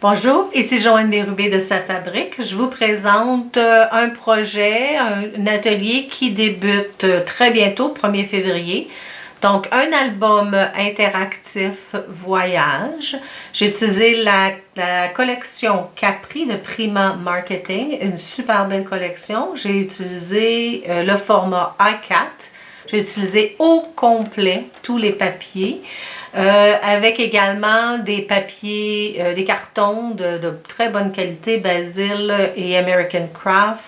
Bonjour, ici Joanne Bérubé de Sa Fabrique. Je vous présente un projet, un atelier qui débute très bientôt, 1er février. Donc, un album interactif voyage. J'ai utilisé la collection Capri de Prima Marketing, une super belle collection. J'ai utilisé le format A4. J'ai utilisé au complet tous les papiers. Avec également des papiers, des cartons de très bonne qualité, Basil et American Craft,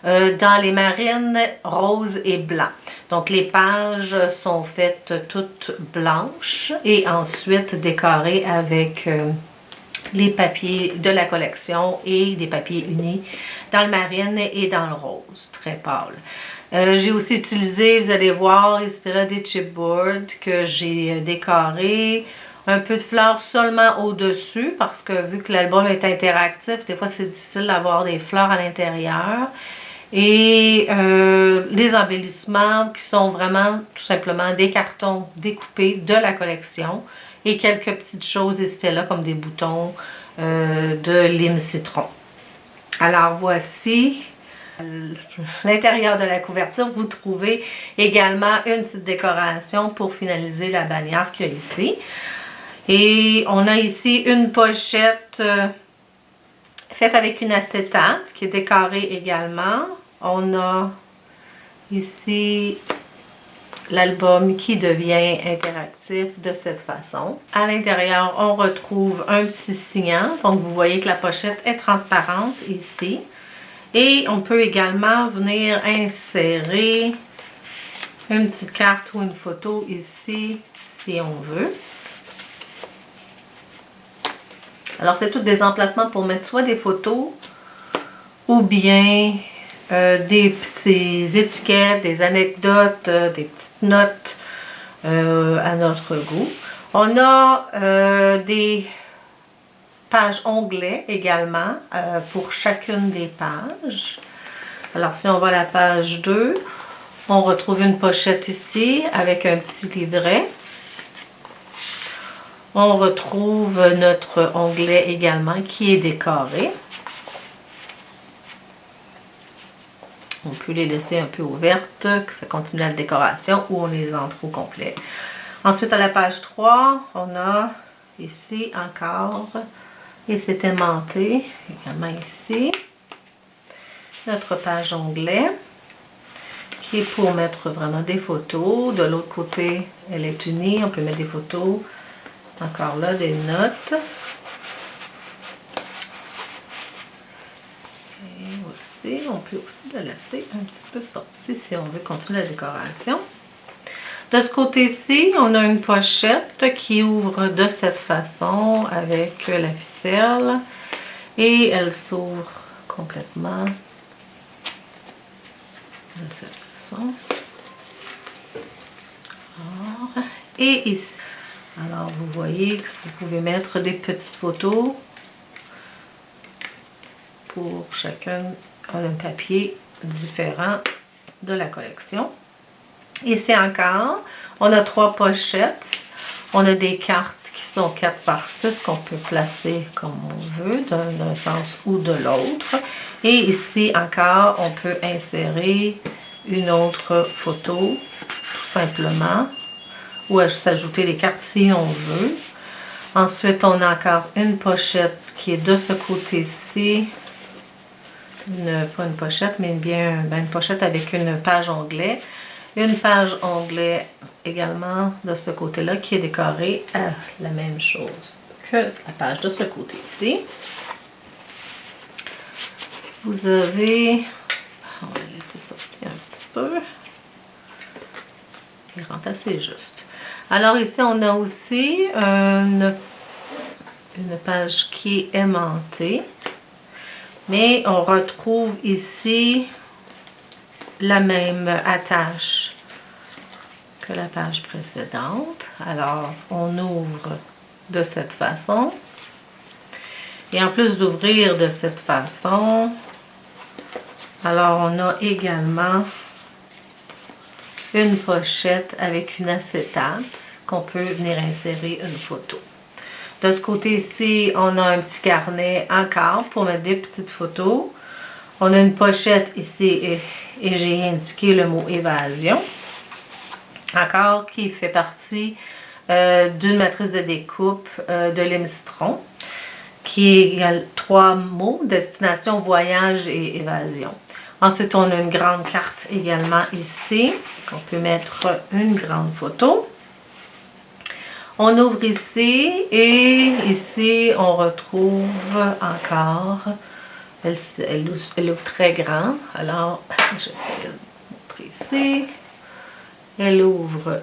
dans les marines roses et blancs. Donc les pages sont faites toutes blanches et ensuite décorées avec les papiers de la collection et des papiers unis dans le marine et dans le rose, très pâle. J'ai aussi utilisé, vous allez voir, c'était là des chipboards que j'ai décorés. Un peu de fleurs seulement au-dessus parce que vu que l'album est interactif, des fois c'est difficile d'avoir des fleurs à l'intérieur. Et les embellissements qui sont vraiment tout simplement des cartons découpés de la collection et quelques petites choses étaient là comme des boutons de lime citron. Alors voici l'intérieur de la couverture. Vous trouvez également une petite décoration pour finaliser la bannière qu'il y a ici. Et on a ici une pochette faite avec une acétate qui est décorée également. On a ici l'album qui devient interactif de cette façon. À l'intérieur, on retrouve un petit signet. Donc, vous voyez que la pochette est transparente ici. Et on peut également venir insérer une petite carte ou une photo ici, si on veut. Alors, c'est tous des emplacements pour mettre soit des photos ou bien des petites étiquettes, des anecdotes, des petites notes à notre goût. On a des pages onglets également pour chacune des pages. Alors si on va à la page 2, on retrouve une pochette ici avec un petit livret. On retrouve notre onglet également qui est décoré. On peut les laisser un peu ouvertes, que ça continue la décoration, ou on les entre au complet. Ensuite, à la page 3, on a ici encore, et c'est aimanté, également ici, notre page onglet, qui est pour mettre vraiment des photos. De l'autre côté, elle est unie, on peut mettre des photos. Encore là, des notes. On peut aussi la laisser un petit peu sortie si on veut continuer la décoration. De ce côté-ci, on a une pochette qui ouvre de cette façon avec la ficelle et elle s'ouvre complètement de cette façon. Alors, et ici, alors vous voyez que vous pouvez mettre des petites photos pour chacun un papier différent de la collection. Ici encore, on a 3 pochettes. On a des cartes qui sont 4 par 6 qu'on peut placer comme on veut, d'un sens ou de l'autre. Et ici encore, on peut insérer une autre photo, tout simplement, ou s'ajouter les cartes si on veut. Ensuite, on a encore une pochette qui est de ce côté-ci. Pas une pochette, mais bien une pochette avec une page onglet. Une page onglet également de ce côté-là qui est décorée à la même chose que la page de ce côté-ci. Vous avez, on va laisser sortir un petit peu. Il rentre assez juste. Alors ici, on a aussi une page qui est aimantée. Mais on retrouve ici la même attache que la page précédente. Alors, on ouvre de cette façon. Et en plus d'ouvrir de cette façon, alors on a également une pochette avec une acétate qu'on peut venir insérer une photo. De ce côté-ci, on a un petit carnet encore pour mettre des petites photos. On a une pochette ici et j'ai indiqué le mot évasion. Encore qui fait partie d'une matrice de découpe de l'Emistron qui est 3 mots, destination, voyage et évasion. Ensuite, on a une grande carte également ici. On peut mettre une grande photo. On ouvre ici et ici, on retrouve encore, elle ouvre très grand. Alors, je vais essayer de montrer ici. Elle ouvre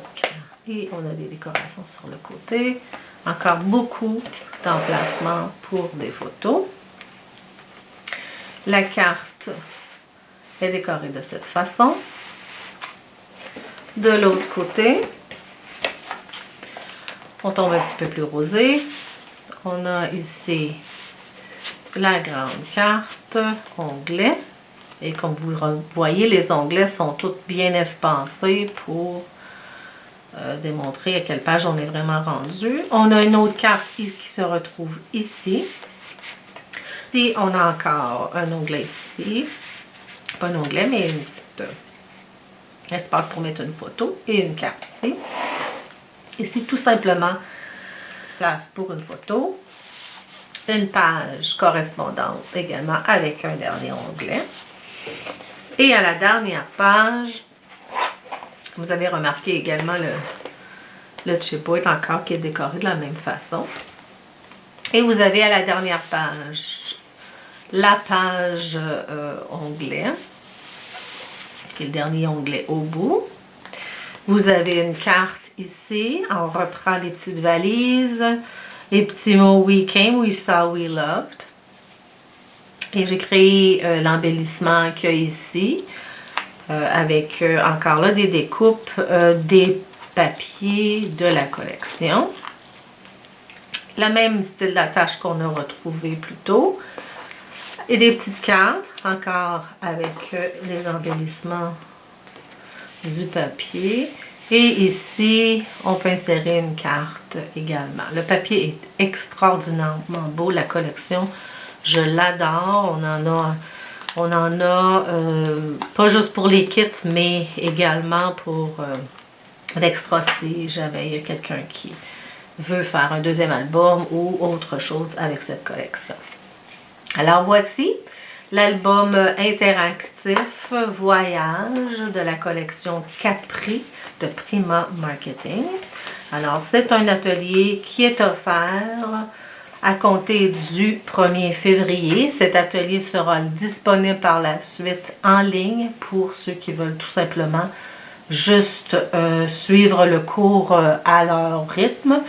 et on a des décorations sur le côté. Encore beaucoup d'emplacements pour des photos. La carte est décorée de cette façon. De l'autre côté, on tombe un petit peu plus rosé. On a ici la grande carte, onglets. Et comme vous voyez, les onglets sont tous bien espacés pour démontrer à quelle page on est vraiment rendu. On a une autre carte qui se retrouve ici. Ici, on a encore un onglet ici. Pas un onglet, mais une petite espace pour mettre une photo et une carte ici. Ici, tout simplement, place pour une photo. Une page correspondante également avec un dernier onglet. Et à la dernière page, vous avez remarqué également le chipboard encore qui est décoré de la même façon. Et vous avez à la dernière page, la page onglet, qui est le dernier onglet au bout. Vous avez une carte ici, on reprend les petites valises, les petits mots We Came, We Saw, We Loved. Et j'ai créé l'embellissement qu'il y a ici, avec encore là des découpes, des papiers de la collection. Le même style d'attache qu'on a retrouvé plus tôt. Et des petites cartes, encore avec les embellissements du papier. Et ici, on peut insérer une carte également. Le papier est extraordinairement beau, la collection. Je l'adore. On en a pas juste pour les kits, mais également pour l'extra si jamais il y a quelqu'un qui veut faire un deuxième album ou autre chose avec cette collection. Alors voici l'album interactif Voyage de la collection Capri de Prima Marketing. Alors c'est un atelier qui est offert à compter du 1er février. Cet atelier sera disponible par la suite en ligne pour ceux qui veulent tout simplement juste suivre le cours à leur rythme.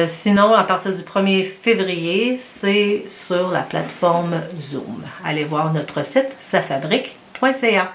Sinon, à partir du 1er février, c'est sur la plateforme Zoom. Allez voir notre site safabrique.ca.